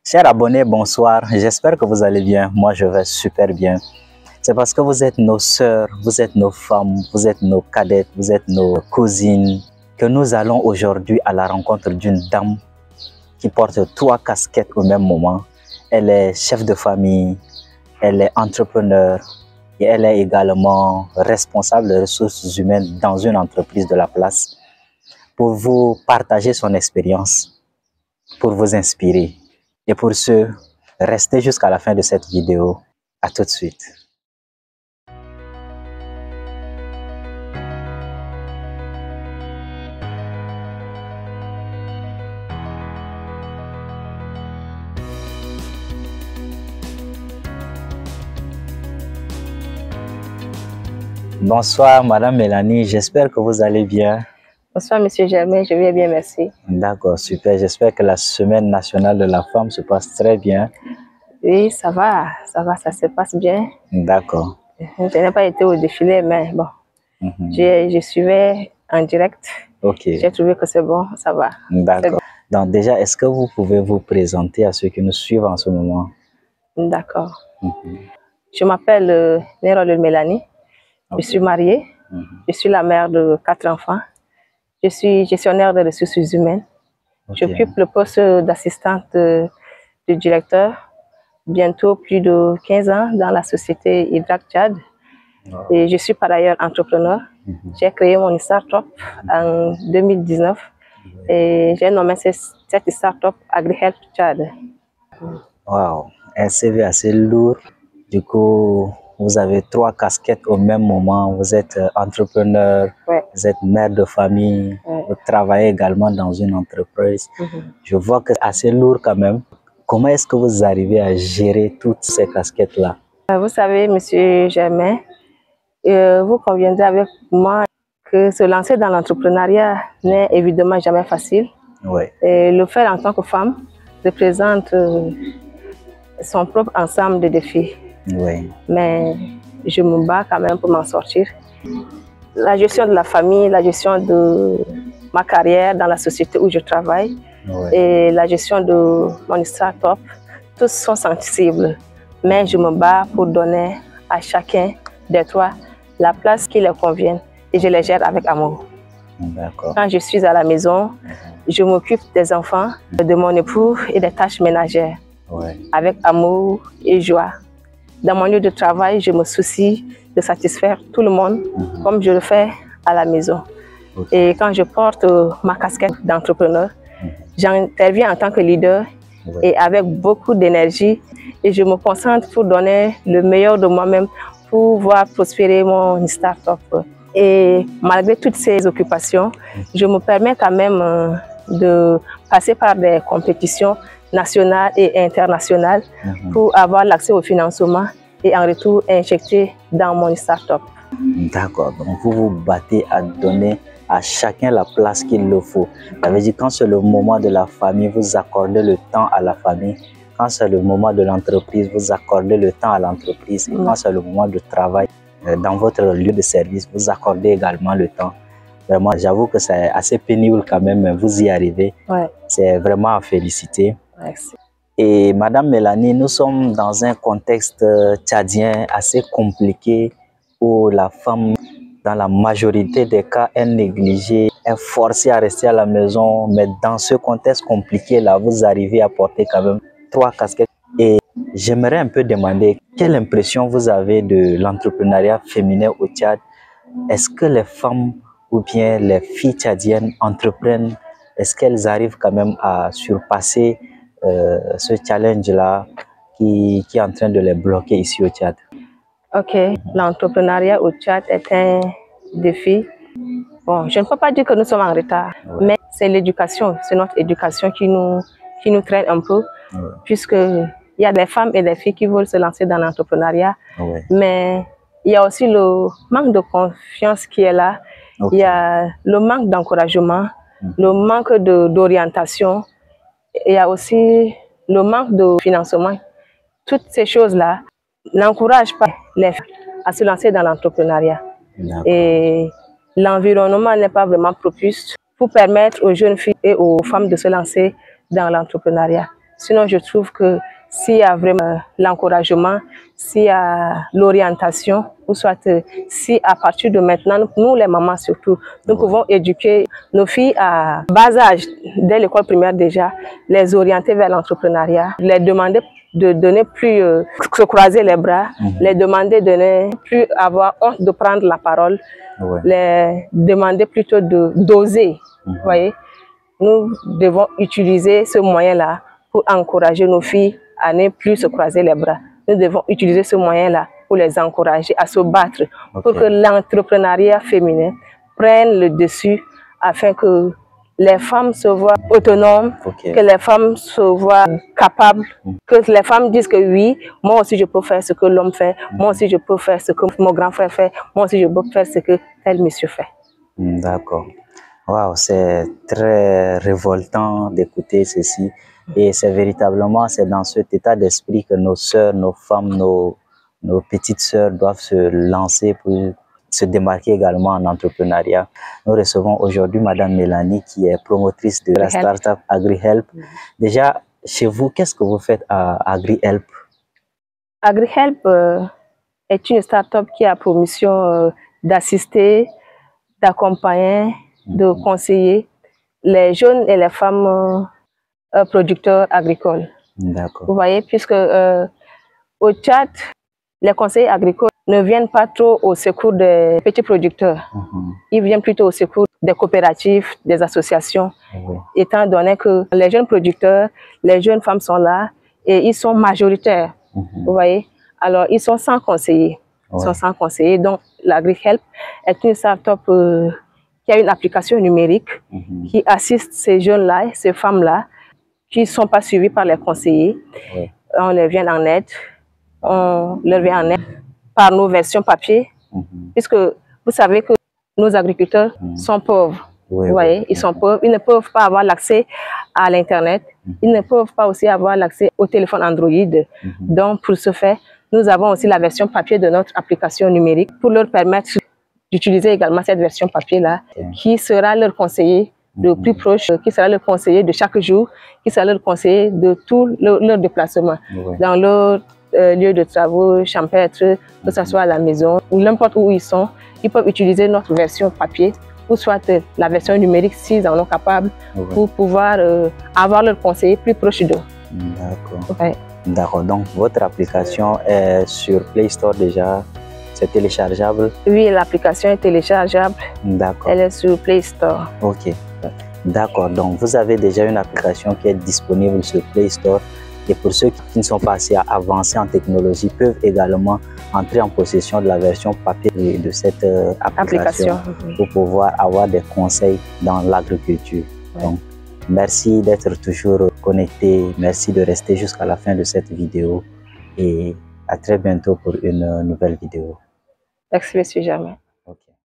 Chers abonnés, bonsoir. J'espère que vous allez bien. Moi, je vais super bien. C'est parce que vous êtes nos sœurs, vous êtes nos femmes, vous êtes nos cadettes, vous êtes nos cousines, que nous allons aujourd'hui à la rencontre d'une dame qui porte 3 casquettes au même moment. Elle est chef de famille, elle est entrepreneur et elle est également responsable des ressources humaines dans une entreprise de la place pour vous partager son expérience, pour vous inspirer. Et pour ce, restez jusqu'à la fin de cette vidéo. À tout de suite. Bonsoir, Madame Mélanie. J'espère que vous allez bien. Bonsoir, Monsieur Germain. Je vais bien, merci. D'accord, super. J'espère que la Semaine nationale de la femme se passe très bien. Oui, ça va, ça se passe bien. D'accord. Je n'ai pas été au défilé, mais bon, je suivais en direct. Ok. J'ai trouvé que c'est bon, ça va. D'accord. Donc déjà, est-ce que vous pouvez vous présenter à ceux qui nous suivent en ce moment? D'accord. Je m'appelle Nérole Mélanie. Je suis mariée. Je suis la mère de 4 enfants. Je suis gestionnaire de ressources humaines. J'occupe le poste d'assistante du directeur, bientôt plus de 15 ans dans la société Hydrac Tchad. Et je suis par ailleurs entrepreneur. J'ai créé mon start-up en 2019 et j'ai nommé cette start-up AgriHelp Tchad. Wow, un CV assez lourd. Du coup, vous avez 3 casquettes au même moment. Vous êtes entrepreneur, vous êtes mère de famille, vous travaillez également dans une entreprise. Je vois que c'est assez lourd quand même. Comment est-ce que vous arrivez à gérer toutes ces casquettes-là? Vous savez, Monsieur Germain, vous conviendrez avec moi que se lancer dans l'entrepreneuriat n'est évidemment jamais facile. Et le faire en tant que femme représente son propre ensemble de défis. Mais je me bats quand même pour m'en sortir. La gestion de la famille, la gestion de ma carrière dans la société où je travaille et la gestion de mon start-up, tous sont sensibles. Mais je me bats pour donner à chacun des 3 la place qui leur convienne et je les gère avec amour. Quand je suis à la maison, je m'occupe des enfants, de mon époux et des tâches ménagères avec amour et joie. Dans mon lieu de travail, je me soucie de satisfaire tout le monde comme je le fais à la maison. Et quand je porte ma casquette d'entrepreneur, j'interviens en tant que leader et avec beaucoup d'énergie et je me concentre pour donner le meilleur de moi-même pour voir prospérer mon start-up. Et malgré toutes ces occupations, je me permets quand même de passer par des compétitions nationales et internationales pour avoir l'accès au financement et en retour injecter dans mon start-up. D'accord, donc vous vous battez à donner à chacun la place qu'il le faut. Ça veut dire quand c'est le moment de la famille, vous accordez le temps à la famille. Quand c'est le moment de l'entreprise, vous accordez le temps à l'entreprise. Et quand c'est le moment de travail dans votre lieu de service, vous accordez également le temps. Vraiment, j'avoue que c'est assez pénible quand même, mais vous y arrivez. C'est vraiment à féliciter. Merci. Et Madame Mélanie, nous sommes dans un contexte tchadien assez compliqué où la femme, dans la majorité des cas, est négligée, est forcée à rester à la maison. Mais dans ce contexte compliqué-là, vous arrivez à porter quand même 3 casquettes. Et j'aimerais un peu demander quelle impression vous avez de l'entrepreneuriat féminin au Tchad. Est-ce que les femmes ou bien les filles tchadiennes entreprennent? Est-ce qu'elles arrivent quand même à surpasser ce challenge-là qui est en train de les bloquer ici au Tchad? Ok, l'entrepreneuriat au Tchad est un défi. Bon, je ne peux pas dire que nous sommes en retard, mais c'est l'éducation, c'est notre éducation qui nous traîne un peu, puisqu'il y a des femmes et des filles qui veulent se lancer dans l'entrepreneuriat, mais il y a aussi le manque de confiance qui est là, il y a le manque d'encouragement, le manque d'orientation, il y a aussi le manque de financement. Toutes ces choses-là n'encouragent pas les femmes à se lancer dans l'entrepreneuriat. Et l'environnement n'est pas vraiment propice pour permettre aux jeunes filles et aux femmes de se lancer dans l'entrepreneuriat. Sinon, je trouve que s'il y a vraiment l'encouragement, s'il y a l'orientation, ou soit si à partir de maintenant, nous les mamans surtout, nous pouvons éduquer nos filles à bas âge, dès l'école primaire déjà, les orienter vers l'entrepreneuriat, les demander de donner plus, se croiser les bras, les demander de ne plus avoir honte de prendre la parole, les demander plutôt d'oser, voyez. Nous devons utiliser ce moyen-là pour encourager nos filles à ne plus se croiser les bras. Nous devons utiliser ce moyen-là pour les encourager à se battre, pour que l'entrepreneuriat féminin prenne le dessus afin que les femmes se voient autonomes, que les femmes se voient capables, que les femmes disent que oui, moi aussi je peux faire ce que l'homme fait, moi aussi je peux faire ce que mon grand frère fait, moi aussi je peux faire ce que tel monsieur fait. D'accord. Wow, c'est très révoltant d'écouter ceci. Et c'est véritablement dans cet état d'esprit que nos sœurs, nos femmes, nos petites sœurs doivent se lancer pour se démarquer également en entrepreneuriat. Nous recevons aujourd'hui Madame Mélanie qui est promotrice de la start-up AgriHelp. Déjà, chez vous, qu'est-ce que vous faites à AgriHelp? AgriHelp est une start-up qui a pour mission d'assister, d'accompagner, de conseiller les jeunes et les femmes producteurs agricoles. Vous voyez, puisque au Tchad, les conseillers agricoles ne viennent pas trop au secours des petits producteurs. Ils viennent plutôt au secours des coopératives, des associations, étant donné que les jeunes producteurs, les jeunes femmes sont là et ils sont majoritaires. Vous voyez, alors ils sont sans conseiller. Ils sont sans conseiller. Donc, l'AgriHelp est une start-up qui a une application numérique qui assiste ces jeunes-là, ces femmes-là, qui ne sont pas suivis par les conseillers. On leur vient en aide. On leur vient en aide par nos versions papier. Puisque vous savez que nos agriculteurs sont pauvres. Vous voyez, ils sont pauvres. Ils ne peuvent pas avoir l'accès à l'Internet. Ils ne peuvent pas aussi avoir l'accès au téléphone Android. Donc, pour ce faire, nous avons aussi la version papier de notre application numérique pour leur permettre d'utiliser également cette version papier-là, qui sera leur conseiller le plus proche, qui sera le conseiller de chaque jour, qui sera le conseiller de tout leur déplacement, dans leur lieu de travaux champêtre, que ce soit à la maison ou n'importe où ils sont, ils peuvent utiliser notre version papier ou soit la version numérique s'ils en sont capables pour pouvoir avoir leur conseiller plus proche d'eux. D'accord. D'accord, donc votre application est sur Play Store déjà, c'est téléchargeable? Oui, l'application est téléchargeable. D'accord. Elle est sur Play Store. Ok. D'accord, donc vous avez déjà une application qui est disponible sur Play Store. Et pour ceux qui ne sont pas assez avancés en technologie, peuvent également entrer en possession de la version papier de cette application pour pouvoir avoir des conseils dans l'agriculture. Donc, merci d'être toujours connecté. Merci de rester jusqu'à la fin de cette vidéo. Et à très bientôt pour une nouvelle vidéo. Merci, monsieur Germain.